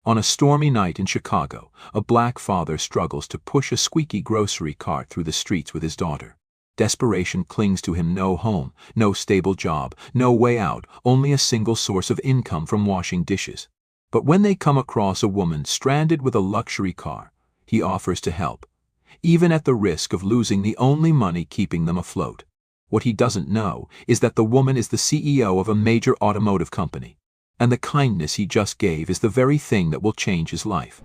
On a stormy night in Chicago, a black father struggles to push a squeaky grocery cart through the streets with his daughter. Desperation clings to him. No home, no stable job, no way out, only a single source of income from washing dishes. But when they come across a woman stranded with a luxury car, he offers to help, even at the risk of losing the only money keeping them afloat. What he doesn't know is that the woman is the CEO of a major automotive company, and the kindness he just gave is the very thing that will change his life.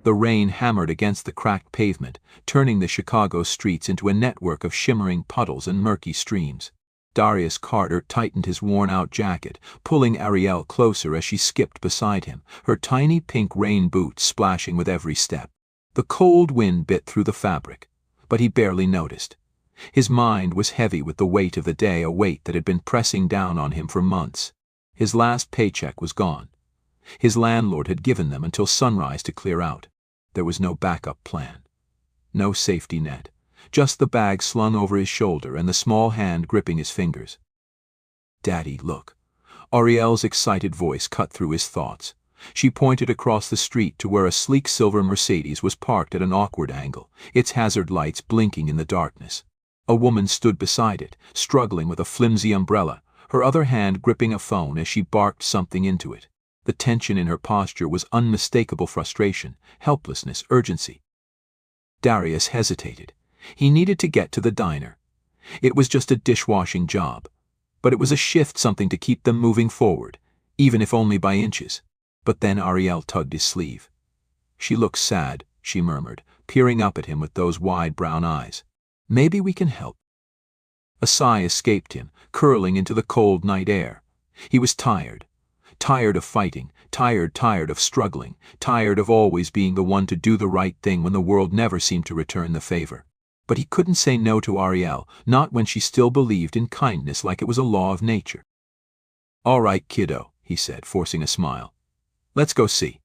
The rain hammered against the cracked pavement, turning the Chicago streets into a network of shimmering puddles and murky streams. Darius Carter tightened his worn-out jacket, pulling Ariel closer as she skipped beside him, her tiny pink rain boots splashing with every step. The cold wind bit through the fabric, but he barely noticed. His mind was heavy with the weight of the day, a weight that had been pressing down on him for months. His last paycheck was gone. His landlord had given them until sunrise to clear out. There was no backup plan. No safety net. Just the bag slung over his shoulder and the small hand gripping his fingers. "Daddy, look." Ariel's excited voice cut through his thoughts. She pointed across the street to where a sleek silver Mercedes was parked at an awkward angle, its hazard lights blinking in the darkness. A woman stood beside it, struggling with a flimsy umbrella, her other hand gripping a phone as she barked something into it. The tension in her posture was unmistakable frustration, helplessness, urgency. Darius hesitated. He needed to get to the diner. It was just a dishwashing job, but it was a shift, something to keep them moving forward, even if only by inches. But then Ariel tugged his sleeve. "She looks sad," she murmured, peering up at him with those wide brown eyes. "Maybe we can help." A sigh escaped him, curling into the cold night air. He was tired. Tired of fighting, tired of struggling, tired of always being the one to do the right thing when the world never seemed to return the favor. But he couldn't say no to Ariel, not when she still believed in kindness like it was a law of nature. "All right, kiddo," he said, forcing a smile. "Let's go see."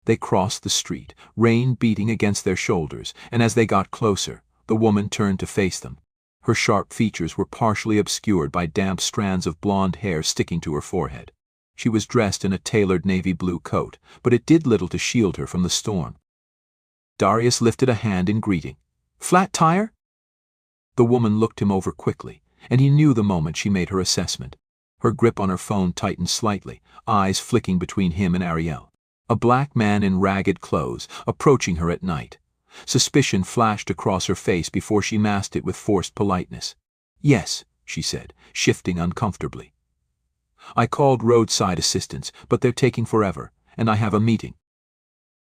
They crossed the street, rain beating against their shoulders, and as they got closer, the woman turned to face them. Her sharp features were partially obscured by damp strands of blonde hair sticking to her forehead. She was dressed in a tailored navy blue coat, but it did little to shield her from the storm. Darius lifted a hand in greeting. "Flat tire?" The woman looked him over quickly, and he knew the moment she made her assessment. Her grip on her phone tightened slightly, eyes flicking between him and Ariel. A black man in ragged clothes, approaching her at night. Suspicion flashed across her face before she masked it with forced politeness. "Yes," she said, shifting uncomfortably. "I called roadside assistance, but they're taking forever, and I have a meeting."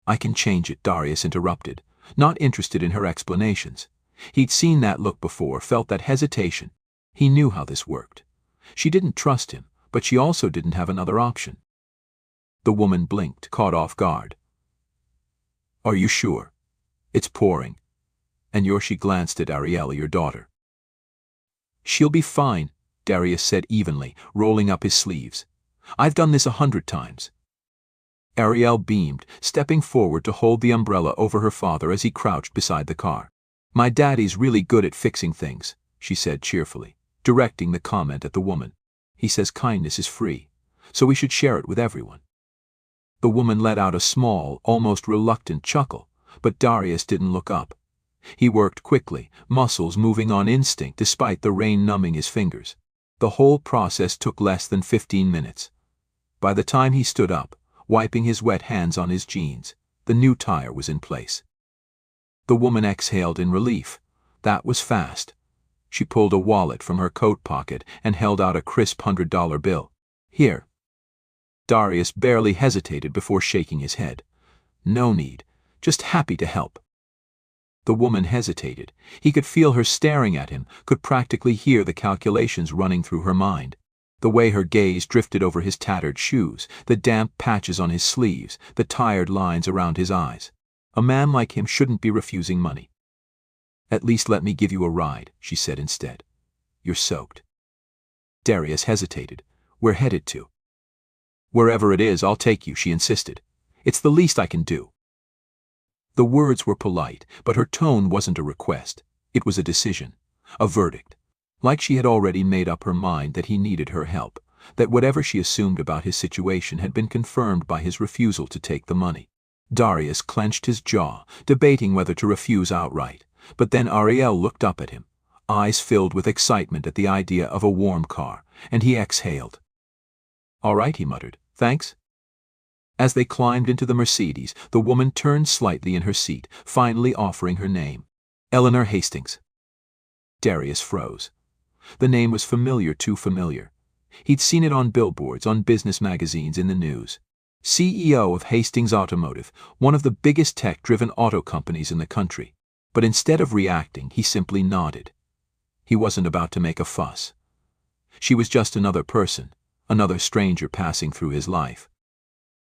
"I can change it," Darius interrupted, not interested in her explanations. He'd seen that look before, felt that hesitation. He knew how this worked. She didn't trust him, but she also didn't have another option. The woman blinked, caught off guard. "Are you sure? It's pouring. And she glanced at Ariel, your daughter." "She'll be fine," Darius said evenly, rolling up his sleeves. "I've done this 100 times. Ariel beamed, stepping forward to hold the umbrella over her father as he crouched beside the car. "My daddy's really good at fixing things," she said cheerfully, directing the comment at the woman. "He says kindness is free, so we should share it with everyone." The woman let out a small, almost reluctant chuckle, but Darius didn't look up. He worked quickly, muscles moving on instinct despite the rain numbing his fingers. The whole process took less than 15 minutes. By the time he stood up, wiping his wet hands on his jeans, the new tire was in place. The woman exhaled in relief. That was fast. She pulled a wallet from her coat pocket and held out a crisp $100 bill. "Here." Darius barely hesitated before shaking his head. "No need. Just happy to help." The woman hesitated. He could feel her staring at him, could practically hear the calculations running through her mind. The way her gaze drifted over his tattered shoes, the damp patches on his sleeves, the tired lines around his eyes. A man like him shouldn't be refusing money. "At least let me give you a ride," she said instead. "You're soaked." Darius hesitated. "We're headed to?" "Wherever it is, I'll take you," she insisted. "It's the least I can do." The words were polite, but her tone wasn't a request. It was a decision, a verdict. Like she had already made up her mind that he needed her help, that whatever she assumed about his situation had been confirmed by his refusal to take the money. Darius clenched his jaw, debating whether to refuse outright, but then Ariel looked up at him, eyes filled with excitement at the idea of a warm car, and he exhaled. "All right," he muttered, "thanks." As they climbed into the Mercedes, the woman turned slightly in her seat, finally offering her name. "Eleanor Hastings." Darius froze. The name was familiar, too familiar. He'd seen it on billboards, on business magazines, in the news. CEO of Hastings Automotive, one of the biggest tech-driven auto companies in the country. But instead of reacting, he simply nodded. He wasn't about to make a fuss. She was just another person, another stranger passing through his life.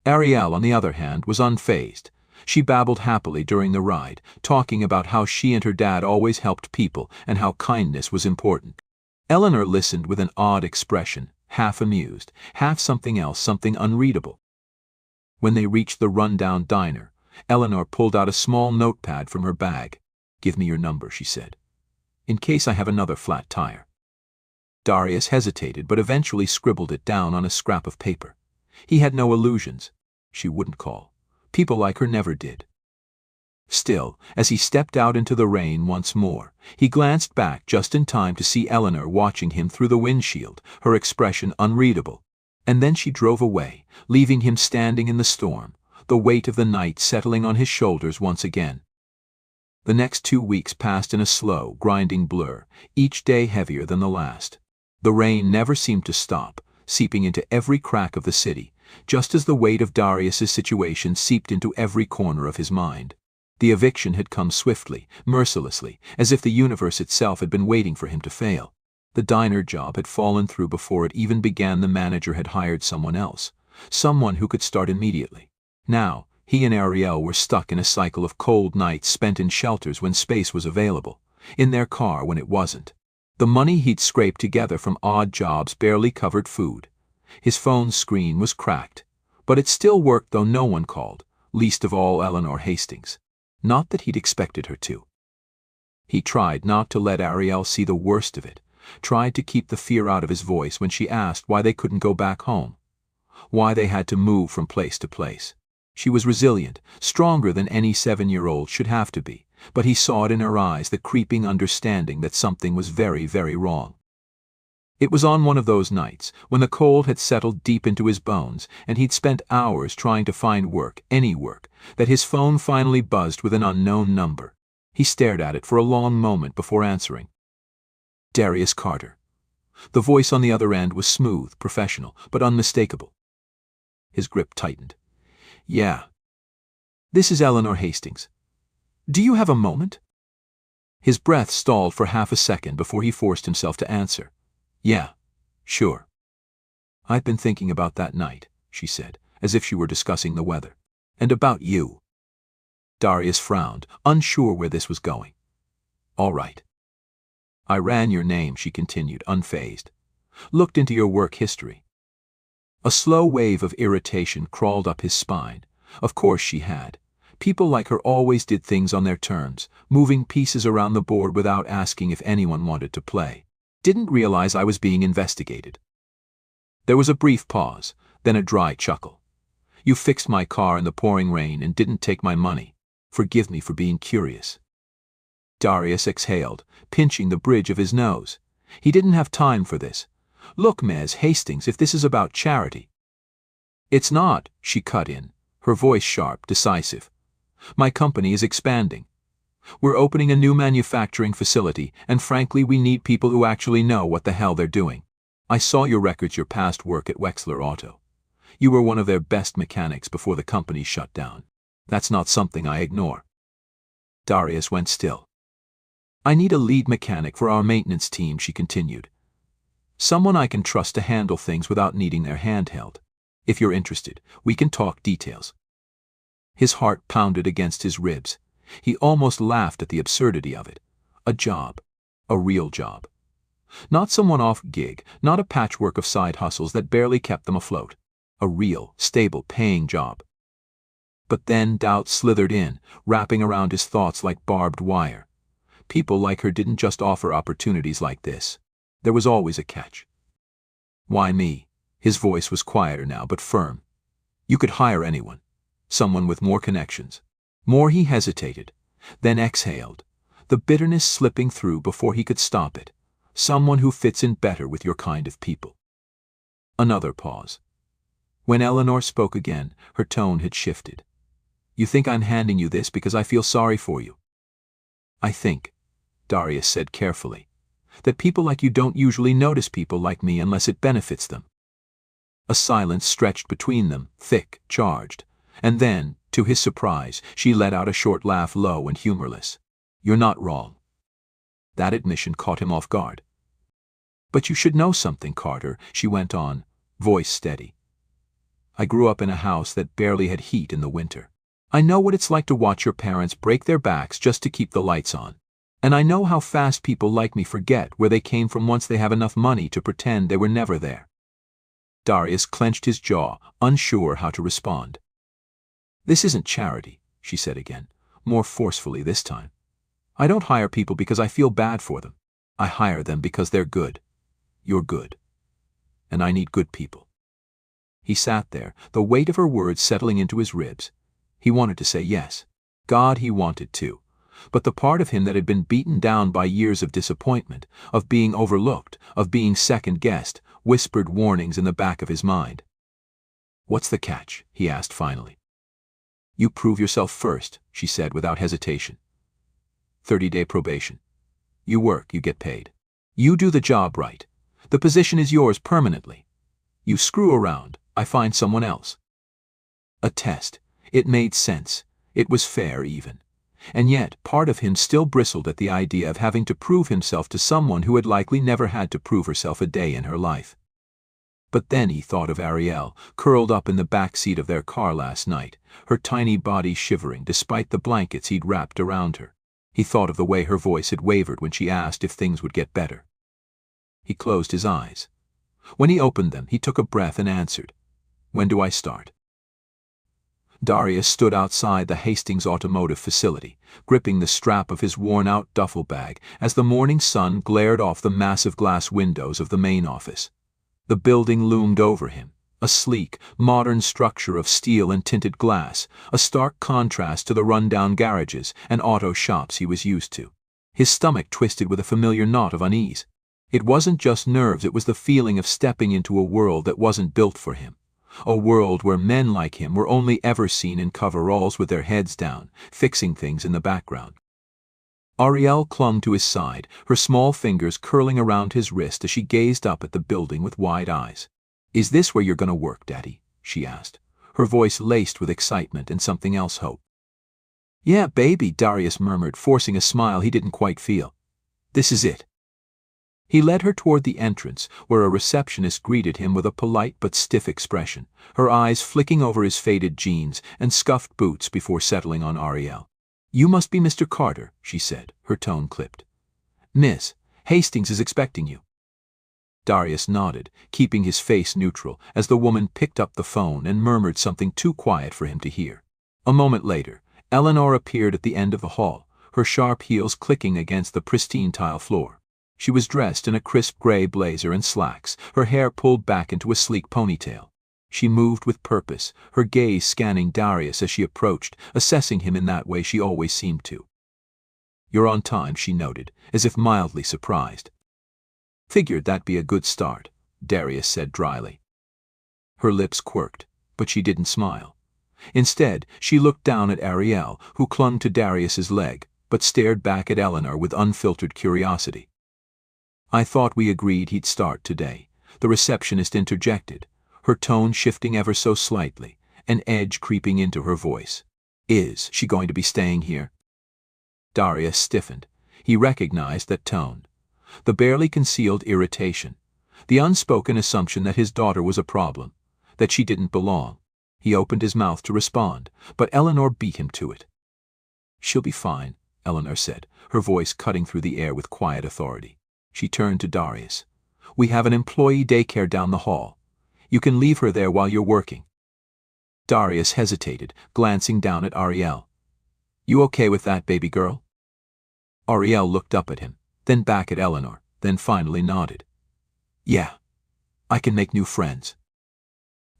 Ariel, on the other hand, was unfazed. She babbled happily during the ride, talking about how she and her dad always helped people and how kindness was important. Eleanor listened with an odd expression, half amused, half something else, something unreadable. When they reached the rundown diner, Eleanor pulled out a small notepad from her bag. "Give me your number," she said, "in case I have another flat tire." Darius hesitated but eventually scribbled it down on a scrap of paper. He had no illusions. She wouldn't call. People like her never did. Still, as he stepped out into the rain once more, he glanced back just in time to see Eleanor watching him through the windshield, her expression unreadable. And then she drove away, leaving him standing in the storm, the weight of the night settling on his shoulders once again. The next 2 weeks passed in a slow, grinding blur, each day heavier than the last. The rain never seemed to stop, seeping into every crack of the city, just as the weight of Darius's situation seeped into every corner of his mind. The eviction had come swiftly, mercilessly, as if the universe itself had been waiting for him to fail. The diner job had fallen through before it even began. The manager had hired someone else, someone who could start immediately. Now, he and Ariel were stuck in a cycle of cold nights spent in shelters when space was available, in their car when it wasn't. The money he'd scraped together from odd jobs barely covered food. His phone's screen was cracked, but it still worked though no one called, least of all Eleanor Hastings. Not that he'd expected her to. He tried not to let Ariel see the worst of it, tried to keep the fear out of his voice when she asked why they couldn't go back home, why they had to move from place to place. She was resilient, stronger than any 7-year-old should have to be, but he saw it in her eyes, the creeping understanding that something was very, very wrong. It was on one of those nights, when the cold had settled deep into his bones and he'd spent hours trying to find work, any work, that his phone finally buzzed with an unknown number. He stared at it for a long moment before answering. Darius Carter. The voice on the other end was smooth, professional, but unmistakable. His grip tightened. "Yeah. This is Eleanor Hastings. Do you have a moment?" His breath stalled for half a second before he forced himself to answer. "Yeah, sure." "I'd been thinking about that night," she said, as if she were discussing the weather. "And about you." Darius frowned, unsure where this was going. "All right." "I ran your name," she continued, unfazed. "Looked into your work history." A slow wave of irritation crawled up his spine. Of course she had. People like her always did things on their terms, moving pieces around the board without asking if anyone wanted to play. "Didn't realize I was being investigated." There was a brief pause, then a dry chuckle. "You fixed my car in the pouring rain and didn't take my money. Forgive me for being curious." Darius exhaled, pinching the bridge of his nose. He didn't have time for this. "Look, Ms. Hastings, if this is about charity—" "It's not," she cut in, her voice sharp, decisive. "My company is expanding. We're opening a new manufacturing facility, and frankly we need people who actually know what the hell they're doing. I saw your records, your past work at Wexler Auto. You were one of their best mechanics before the company shut down. That's not something I ignore." Darius went still. "I need a lead mechanic for our maintenance team," she continued. "Someone I can trust to handle things without needing their hand held. If you're interested, we can talk details." His heart pounded against his ribs. He almost laughed at the absurdity of it. A job. A real job. Not some one-off gig, not a patchwork of side hustles that barely kept them afloat. A real, stable, paying job. But then doubt slithered in, wrapping around his thoughts like barbed wire. People like her didn't just offer opportunities like this. There was always a catch. "Why me?" His voice was quieter now, but firm. You could hire anyone. Someone with more connections. More. He hesitated, then exhaled, the bitterness slipping through before he could stop it. Someone who fits in better with your kind of people. Another pause. When Eleanor spoke again, her tone had shifted. You think I'm handing you this because I feel sorry for you? I think, Darius said carefully, that people like you don't usually notice people like me unless it benefits them. A silence stretched between them, thick, charged, and then, to his surprise, she let out a short laugh, low and humorless. You're not wrong. That admission caught him off guard. But you should know something, Carter, she went on, voice steady. I grew up in a house that barely had heat in the winter. I know what it's like to watch your parents break their backs just to keep the lights on. And I know how fast people like me forget where they came from once they have enough money to pretend they were never there. Darius clenched his jaw, unsure how to respond. This isn't charity, she said again, more forcefully this time. I don't hire people because I feel bad for them. I hire them because they're good. You're good. And I need good people. He sat there, the weight of her words settling into his ribs. He wanted to say yes. God, he wanted to. But the part of him that had been beaten down by years of disappointment, of being overlooked, of being second-guessed, whispered warnings in the back of his mind. What's the catch? He asked finally. You prove yourself first, she said without hesitation. 30-day probation. You work, you get paid. You do the job right. The position is yours permanently. You screw around, I find someone else. A test. It made sense. It was fair even. And yet, part of him still bristled at the idea of having to prove himself to someone who had likely never had to prove herself a day in her life. But then he thought of Ariel, curled up in the back seat of their car last night, her tiny body shivering despite the blankets he'd wrapped around her. He thought of the way her voice had wavered when she asked if things would get better. He closed his eyes. When he opened them, he took a breath and answered, When do I start? Darius stood outside the Hastings automotive facility, gripping the strap of his worn-out duffel bag as the morning sun glared off the massive glass windows of the main office. The building loomed over him, a sleek, modern structure of steel and tinted glass, a stark contrast to the run-down garages and auto shops he was used to. His stomach twisted with a familiar knot of unease. It wasn't just nerves, it was the feeling of stepping into a world that wasn't built for him. A world where men like him were only ever seen in coveralls with their heads down, fixing things in the background. Ariel clung to his side, her small fingers curling around his wrist as she gazed up at the building with wide eyes. Is this where you're going to work, Daddy? She asked, her voice laced with excitement and something else, hope. Yeah, baby, Darius murmured, forcing a smile he didn't quite feel. This is it. He led her toward the entrance, where a receptionist greeted him with a polite but stiff expression, her eyes flicking over his faded jeans and scuffed boots before settling on Ariel. You must be Mr. Carter, she said, her tone clipped. Miss, Hastings is expecting you. Darius nodded, keeping his face neutral, as the woman picked up the phone and murmured something too quiet for him to hear. A moment later, Eleanor appeared at the end of the hall, her sharp heels clicking against the pristine tile floor. She was dressed in a crisp gray blazer and slacks, her hair pulled back into a sleek ponytail. She moved with purpose, her gaze scanning Darius as she approached, assessing him in that way she always seemed to. You're on time, she noted, as if mildly surprised. Figured that'd be a good start, Darius said dryly. Her lips quirked, but she didn't smile. Instead, she looked down at Ariel, who clung to Darius's leg, but stared back at Eleanor with unfiltered curiosity. I thought we agreed he'd start today, the receptionist interjected, her tone shifting ever so slightly, an edge creeping into her voice. Is she going to be staying here? Darius stiffened. He recognized that tone. The barely concealed irritation. The unspoken assumption that his daughter was a problem, that she didn't belong. He opened his mouth to respond, but Eleanor beat him to it. She'll be fine, Eleanor said, her voice cutting through the air with quiet authority. She turned to Darius. We have an employee daycare down the hall. You can leave her there while you're working. Darius hesitated, glancing down at Ariel. You okay with that, baby girl? Ariel looked up at him, then back at Eleanor, then finally nodded. Yeah. I can make new friends.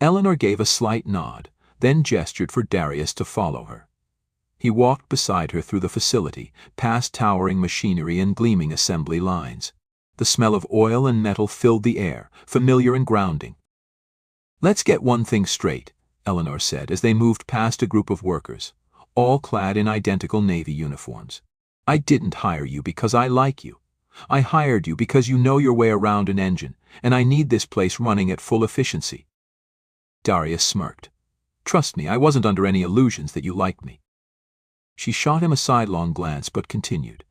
Eleanor gave a slight nod, then gestured for Darius to follow her. He walked beside her through the facility, past towering machinery and gleaming assembly lines. The smell of oil and metal filled the air, familiar and grounding. "Let's get one thing straight," Eleanor said as they moved past a group of workers, all clad in identical Navy uniforms. "I didn't hire you because I like you. I hired you because you know your way around an engine, and I need this place running at full efficiency." Darius smirked. "Trust me, I wasn't under any illusions that you liked me." She shot him a sidelong glance but continued.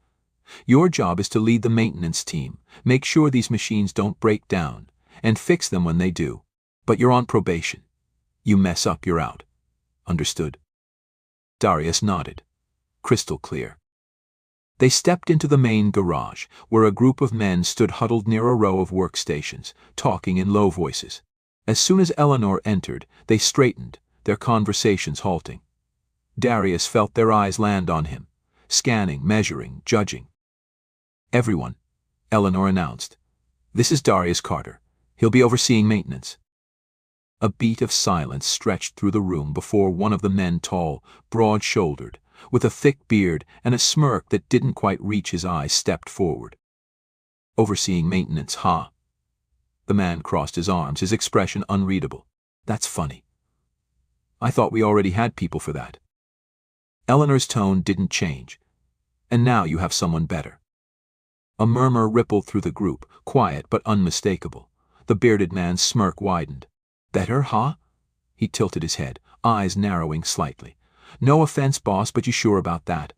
"Your job is to lead the maintenance team, make sure these machines don't break down, and fix them when they do. But you're on probation. You mess up, you're out. Understood?" Darius nodded. Crystal clear. They stepped into the main garage, where a group of men stood huddled near a row of workstations, talking in low voices. As soon as Eleanor entered, they straightened, their conversations halting. Darius felt their eyes land on him, scanning, measuring, judging. "Everyone," Eleanor announced. "This is Darius Carter. He'll be overseeing maintenance." A beat of silence stretched through the room before one of the men, tall, broad-shouldered, with a thick beard and a smirk that didn't quite reach his eyes, stepped forward. "Overseeing maintenance, huh?" The man crossed his arms, his expression unreadable. "That's funny. I thought we already had people for that." Eleanor's tone didn't change. "And now you have someone better." A murmur rippled through the group, quiet but unmistakable. The bearded man's smirk widened. "Better, huh?" He tilted his head, eyes narrowing slightly. "No offense, boss, but you sure about that?"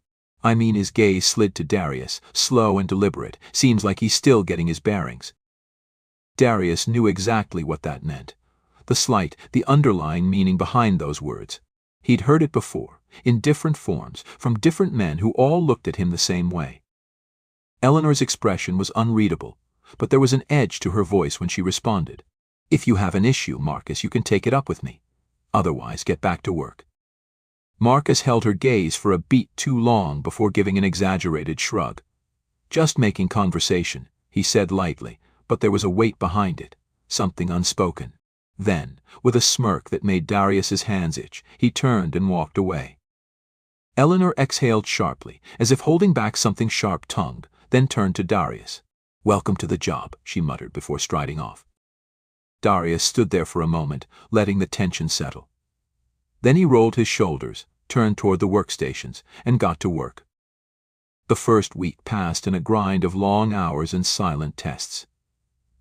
I mean, his gaze slid to Darius, slow and deliberate. Seems like he's still getting his bearings. Darius knew exactly what that meant. The slight, the underlying meaning behind those words. He'd heard it before, in different forms, from different men who all looked at him the same way. Eleanor's expression was unreadable, but there was an edge to her voice when she responded. "If you have an issue, Marcus, you can take it up with me. Otherwise, get back to work." Marcus held her gaze for a beat too long before giving an exaggerated shrug. "Just making conversation," he said lightly, but there was a weight behind it, something unspoken. Then, with a smirk that made Darius's hands itch, he turned and walked away. Eleanor exhaled sharply, as if holding back something sharp-tongued, then turned to Darius. "Welcome to the job," she muttered before striding off. Darius stood there for a moment, letting the tension settle. Then he rolled his shoulders, turned toward the workstations, and got to work. The first week passed in a grind of long hours and silent tests.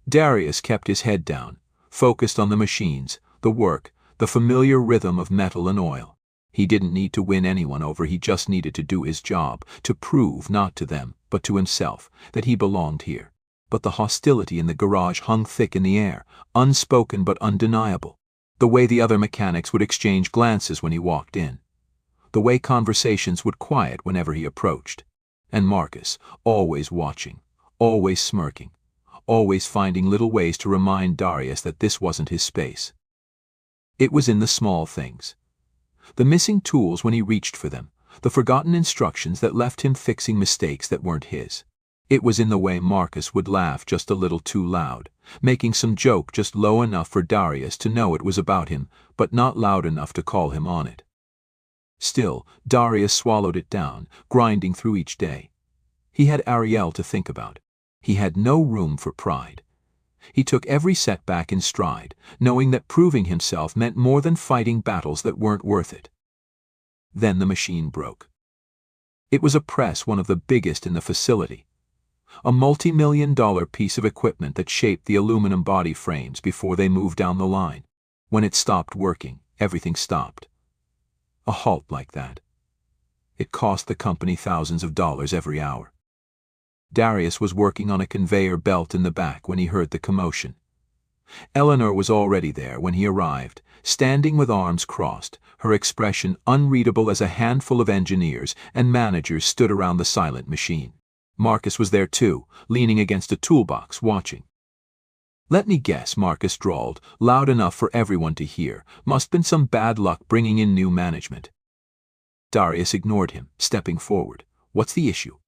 Darius kept his head down, focused on the machines, the work, the familiar rhythm of metal and oil. He didn't need to win anyone over, he just needed to do his job, to prove, not to them, but to himself, that he belonged here. But the hostility in the garage hung thick in the air, unspoken but undeniable. The way the other mechanics would exchange glances when he walked in. The way conversations would quiet whenever he approached. And Marcus, always watching, always smirking, always finding little ways to remind Darius that this wasn't his space. It was in the small things. The missing tools when he reached for them, the forgotten instructions that left him fixing mistakes that weren't his. It was in the way Marcus would laugh just a little too loud, making some joke just low enough for Darius to know it was about him, but not loud enough to call him on it. Still, Darius swallowed it down, grinding through each day. He had Ariel to think about. He had no room for pride. He took every setback in stride, knowing that proving himself meant more than fighting battles that weren't worth it. Then the machine broke. It was a press, one of the biggest in the facility. A multi-million-dollar piece of equipment that shaped the aluminum body frames before they moved down the line. When it stopped working, everything stopped. A halt like that. It cost the company thousands of dollars every hour. Darius was working on a conveyor belt in the back when he heard the commotion. Eleanor was already there when he arrived, standing with arms crossed, her expression unreadable as a handful of engineers and managers stood around the silent machine. Marcus was there too, leaning against a toolbox, watching. "Let me guess," Marcus drawled, loud enough for everyone to hear. "Must been some bad luck bringing in new management." Darius ignored him, stepping forward. "What's the issue?"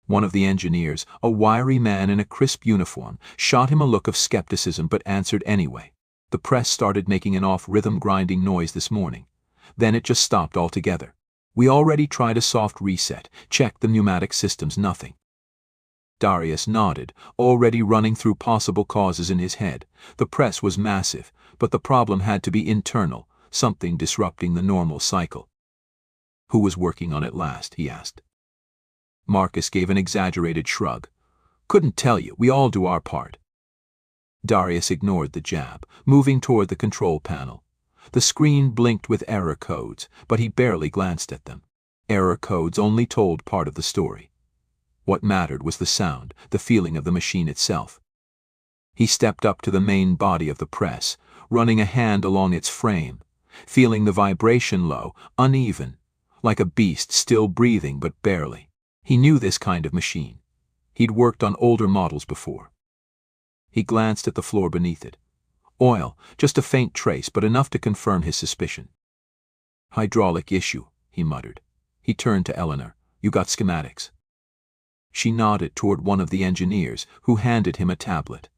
One of the engineers, a wiry man in a crisp uniform, shot him a look of skepticism but answered anyway. The press started making an off-rhythm grinding noise this morning. Then it just stopped altogether. We already tried a soft reset, checked the pneumatic systems, nothing. Darius nodded, already running through possible causes in his head. The press was massive, but the problem had to be internal, something disrupting the normal cycle. Who was working on it last? He asked. Marcus gave an exaggerated shrug. Couldn't tell you, we all do our part. Darius ignored the jab, moving toward the control panel. The screen blinked with error codes, but he barely glanced at them. Error codes only told part of the story. What mattered was the sound, the feeling of the machine itself. He stepped up to the main body of the press, running a hand along its frame, feeling the vibration low, uneven, like a beast still breathing but barely. He knew this kind of machine. He'd worked on older models before. He glanced at the floor beneath it. Oil, just a faint trace, but enough to confirm his suspicion. Hydraulic issue, he muttered. He turned to Eleanor. You got schematics? She nodded toward one of the engineers, who handed him a tablet.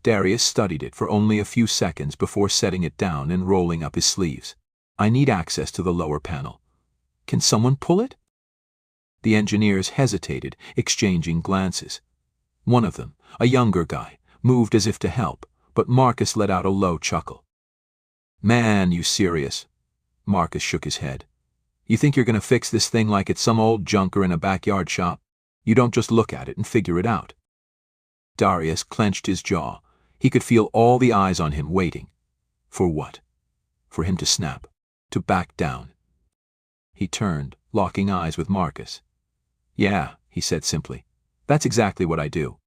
Darius studied it for only a few seconds before setting it down and rolling up his sleeves. I need access to the lower panel. Can someone pull it? The engineers hesitated, exchanging glances. One of them, a younger guy, moved as if to help, but Marcus let out a low chuckle. Man, you serious? Marcus shook his head. You think you're going to fix this thing like it's some old junker in a backyard shop? You don't just look at it and figure it out. Darius clenched his jaw. He could feel all the eyes on him waiting. For what? For him to snap, to back down. He turned, locking eyes with Marcus. Yeah, he said simply. That's exactly what I do.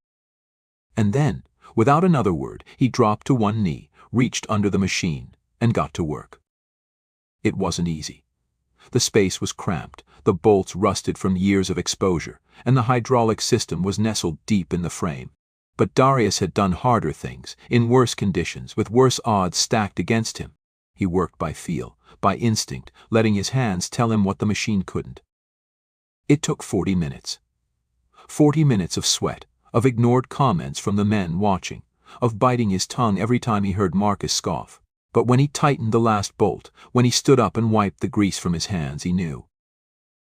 And then, without another word, he dropped to one knee, reached under the machine, and got to work. It wasn't easy. The space was cramped, the bolts rusted from years of exposure, and the hydraulic system was nestled deep in the frame. But Darius had done harder things, in worse conditions, with worse odds stacked against him. He worked by feel, by instinct, letting his hands tell him what the machine couldn't. It took 40 minutes. 40 minutes of sweat, of ignored comments from the men watching, of biting his tongue every time he heard Marcus scoff. But when he tightened the last bolt, when he stood up and wiped the grease from his hands, he knew.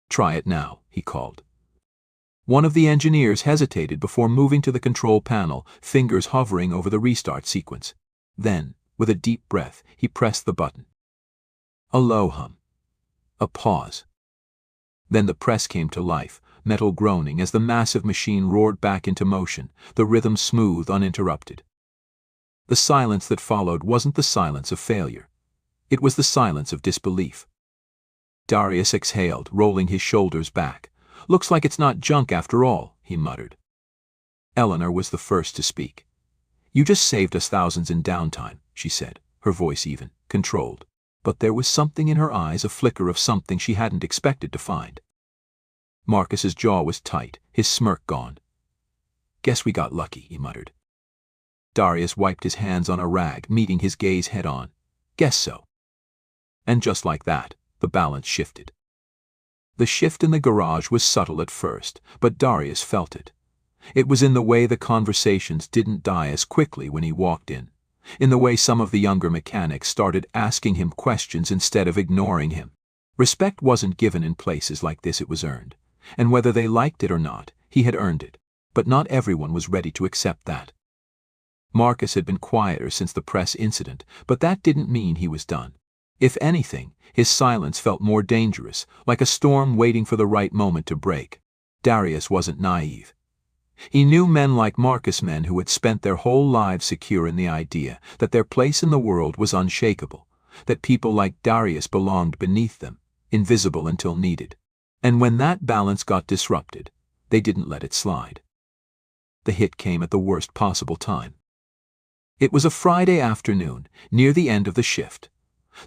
Try it now, he called. One of the engineers hesitated before moving to the control panel, fingers hovering over the restart sequence. Then, with a deep breath, he pressed the button. A low hum. A pause. Then the press came to life, metal groaning as the massive machine roared back into motion, the rhythm smooth, uninterrupted. The silence that followed wasn't the silence of failure. It was the silence of disbelief. Darius exhaled, rolling his shoulders back. Looks like it's not junk after all, he muttered. Eleanor was the first to speak. You just saved us thousands in downtime, she said, her voice even, controlled. But there was something in her eyes, a flicker of something she hadn't expected to find. Marcus's jaw was tight, his smirk gone. Guess we got lucky, he muttered. Darius wiped his hands on a rag, meeting his gaze head-on. Guess so. And just like that, the balance shifted. The shift in the garage was subtle at first, but Darius felt it. It was in the way the conversations didn't die as quickly when he walked in, in the way some of the younger mechanics started asking him questions instead of ignoring him. Respect wasn't given in places like this, it was earned. And whether they liked it or not, he had earned it. But not everyone was ready to accept that. Marcus had been quieter since the press incident, but that didn't mean he was done. If anything, his silence felt more dangerous, like a storm waiting for the right moment to break. Darius wasn't naive. He knew men like Marcus, men who had spent their whole lives secure in the idea that their place in the world was unshakable, that people like Darius belonged beneath them, invisible until needed. And when that balance got disrupted, they didn't let it slide. The hit came at the worst possible time. It was a Friday afternoon, near the end of the shift.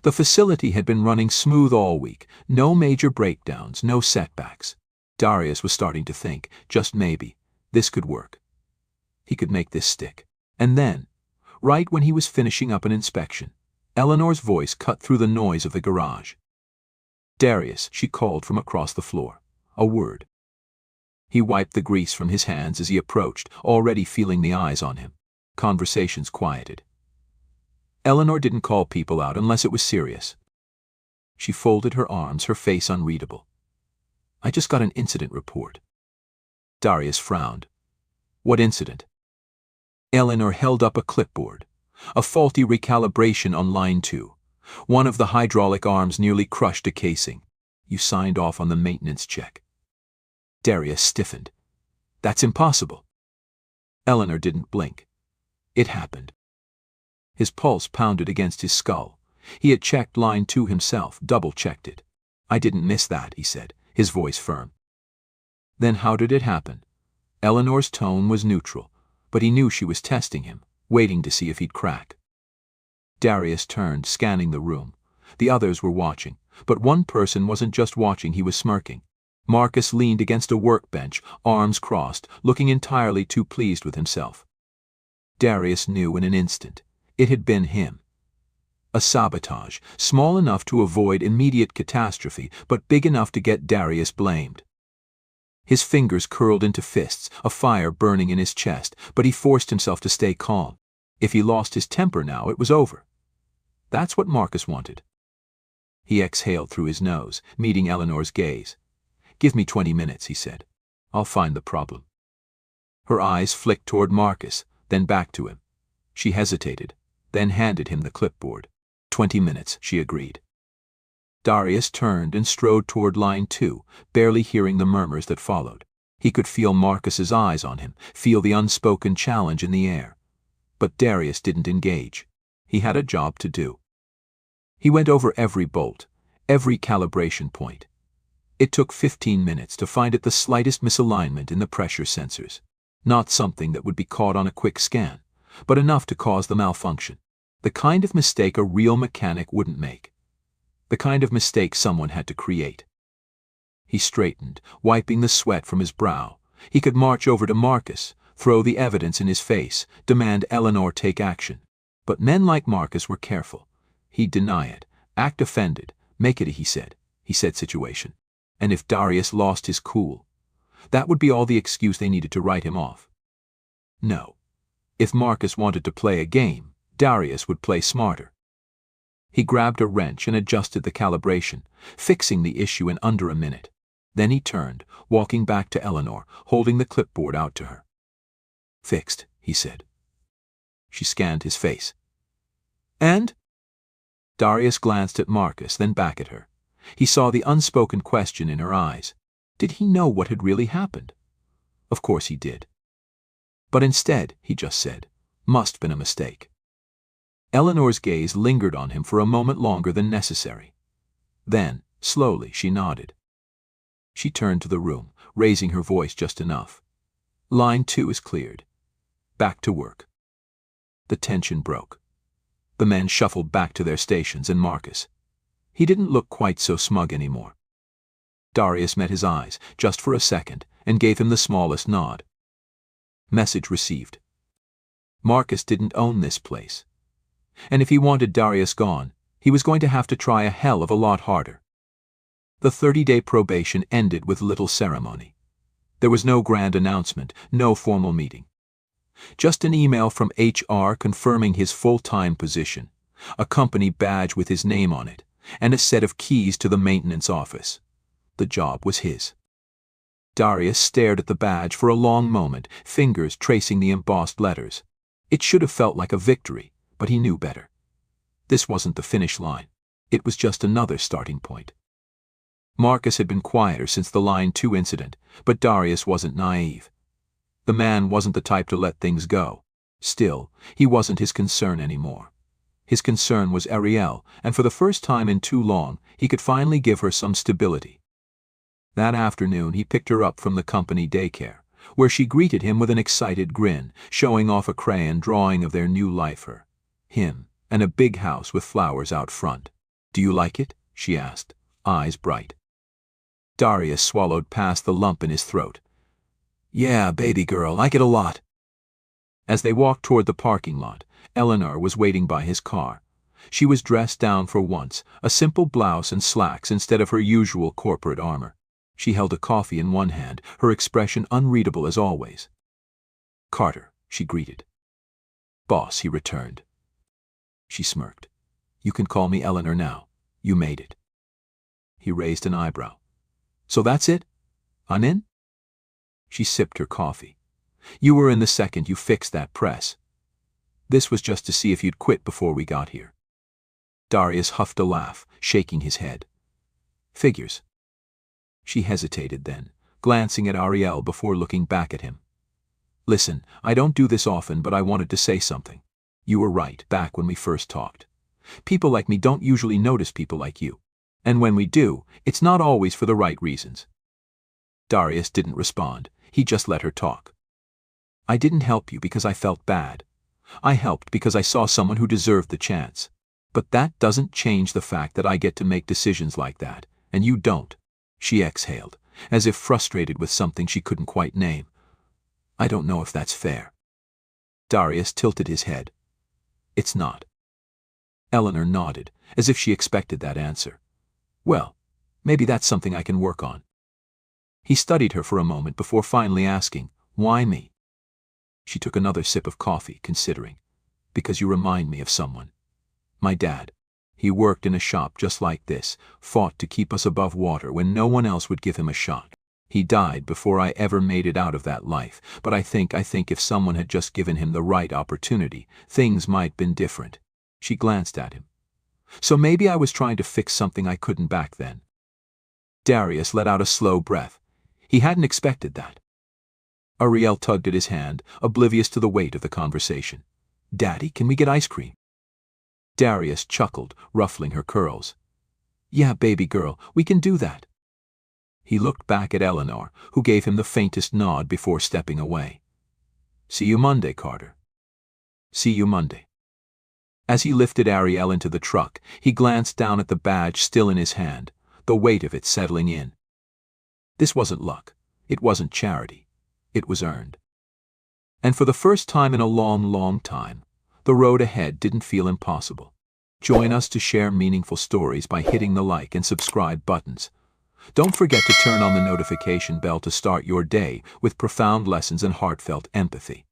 The facility had been running smooth all week, no major breakdowns, no setbacks. Darius was starting to think, just maybe, this could work. He could make this stick. And then, right when he was finishing up an inspection, Eleanor's voice cut through the noise of the garage. Darius, she called from across the floor. A word. He wiped the grease from his hands as he approached, already feeling the eyes on him. Conversations quieted. Eleanor didn't call people out unless it was serious. She folded her arms, her face unreadable. I just got an incident report. Darius frowned. What incident? Eleanor held up a clipboard. A faulty recalibration on line 2. One of the hydraulic arms nearly crushed a casing. You signed off on the maintenance check. Darius stiffened. That's impossible. Eleanor didn't blink. It happened. His pulse pounded against his skull. He had checked line 2 himself, double-checked it. I didn't miss that, he said, his voice firm. Then how did it happen? Eleanor's tone was neutral, but he knew she was testing him, waiting to see if he'd crack. Darius turned, scanning the room. The others were watching, but one person wasn't just watching, he was smirking. Marcus leaned against a workbench, arms crossed, looking entirely too pleased with himself. Darius knew in an instant. It had been him. A sabotage, small enough to avoid immediate catastrophe, but big enough to get Darius blamed. His fingers curled into fists, a fire burning in his chest, but he forced himself to stay calm. If he lost his temper now, it was over. That's what Marcus wanted. He exhaled through his nose, meeting Eleanor's gaze. Give me 20 minutes, he said. I'll find the problem. Her eyes flicked toward Marcus, then back to him. She hesitated, then handed him the clipboard. 20 minutes, she agreed. Darius turned and strode toward line 2, barely hearing the murmurs that followed. He could feel Marcus's eyes on him, feel the unspoken challenge in the air. But Darius didn't engage. He had a job to do. He went over every bolt, every calibration point. It took 15 minutes to find it the slightest misalignment in the pressure sensors. Not something that would be caught on a quick scan, but enough to cause the malfunction. The kind of mistake a real mechanic wouldn't make. The kind of mistake someone had to create. He straightened, wiping the sweat from his brow. He could march over to Marcus, throw the evidence in his face, demand Eleanor take action. But men like Marcus were careful. He'd deny it, act offended, make it a he said situation. And if Darius lost his cool, that would be all the excuse they needed to write him off. No. If Marcus wanted to play a game, Darius would play smarter. He grabbed a wrench and adjusted the calibration, fixing the issue in under a minute. Then he turned, walking back to Eleanor, holding the clipboard out to her. Fixed, he said. She scanned his face. And? Darius glanced at Marcus, then back at her. He saw the unspoken question in her eyes. Did he know what had really happened? Of course he did. But instead, he just said, must been a mistake. Eleanor's gaze lingered on him for a moment longer than necessary. Then, slowly, she nodded. She turned to the room, raising her voice just enough. Line 2 is cleared. Back to work. The tension broke. The men shuffled back to their stations, and Marcus. He didn't look quite so smug anymore. Darius met his eyes, just for a second, and gave him the smallest nod. Message received. Marcus didn't own this place. And if he wanted Darius gone, he was going to have to try a hell of a lot harder. The 30-day probation ended with little ceremony. There was no grand announcement, no formal meeting. Just an email from HR confirming his full-time position, a company badge with his name on it, and a set of keys to the maintenance office. The job was his. Darius stared at the badge for a long moment, fingers tracing the embossed letters. It should have felt like a victory, but he knew better. This wasn't the finish line. It was just another starting point. Marcus had been quieter since the line 2 incident, but Darius wasn't naive. The man wasn't the type to let things go. Still, he wasn't his concern anymore. His concern was Ariel, and for the first time in too long, he could finally give her some stability. That afternoon, he picked her up from the company daycare, where she greeted him with an excited grin, showing off a crayon drawing of their new lifer. Him, and a big house with flowers out front. "Do you like it?" she asked, eyes bright. Darius swallowed past the lump in his throat. "Yeah, baby girl, like it a lot." As they walked toward the parking lot, Eleanor was waiting by his car. She was dressed down for once, a simple blouse and slacks instead of her usual corporate armor. She held a coffee in one hand, her expression unreadable as always. "Carter," she greeted. "Boss," he returned. She smirked. You can call me Eleanor now. You made it. He raised an eyebrow. So that's it? I'm in? She sipped her coffee. You were in the second you fixed that press. This was just to see if you'd quit before we got here. Darius huffed a laugh, shaking his head. Figures. She hesitated then, glancing at Ariel before looking back at him. Listen, I don't do this often, but I wanted to say something. You were right back when we first talked. People like me don't usually notice people like you. And when we do, it's not always for the right reasons. Darius didn't respond. He just let her talk. I didn't help you because I felt bad. I helped because I saw someone who deserved the chance. But that doesn't change the fact that I get to make decisions like that, and you don't. She exhaled, as if frustrated with something she couldn't quite name. I don't know if that's fair. Darius tilted his head. It's not. Eleanor nodded, as if she expected that answer. Well, maybe that's something I can work on. He studied her for a moment before finally asking, why me? She took another sip of coffee, considering. Because you remind me of someone. My dad. He worked in a shop just like this, fought to keep us above water when no one else would give him a shot. He died before I ever made it out of that life, but I think if someone had just given him the right opportunity, things might been different. She glanced at him. So maybe I was trying to fix something I couldn't back then. Darius let out a slow breath. He hadn't expected that. Ariel tugged at his hand, oblivious to the weight of the conversation. Daddy, can we get ice cream? Darius chuckled, ruffling her curls. Yeah, baby girl, we can do that. He looked back at Eleanor, who gave him the faintest nod before stepping away. See you Monday, Carter. See you Monday. As he lifted Ariel into the truck, he glanced down at the badge still in his hand, the weight of it settling in. This wasn't luck. It wasn't charity. It was earned. And for the first time in a long, long time, the road ahead didn't feel impossible. Join us to share meaningful stories by hitting the like and subscribe buttons. Don't forget to turn on the notification bell to start your day with profound lessons and heartfelt empathy.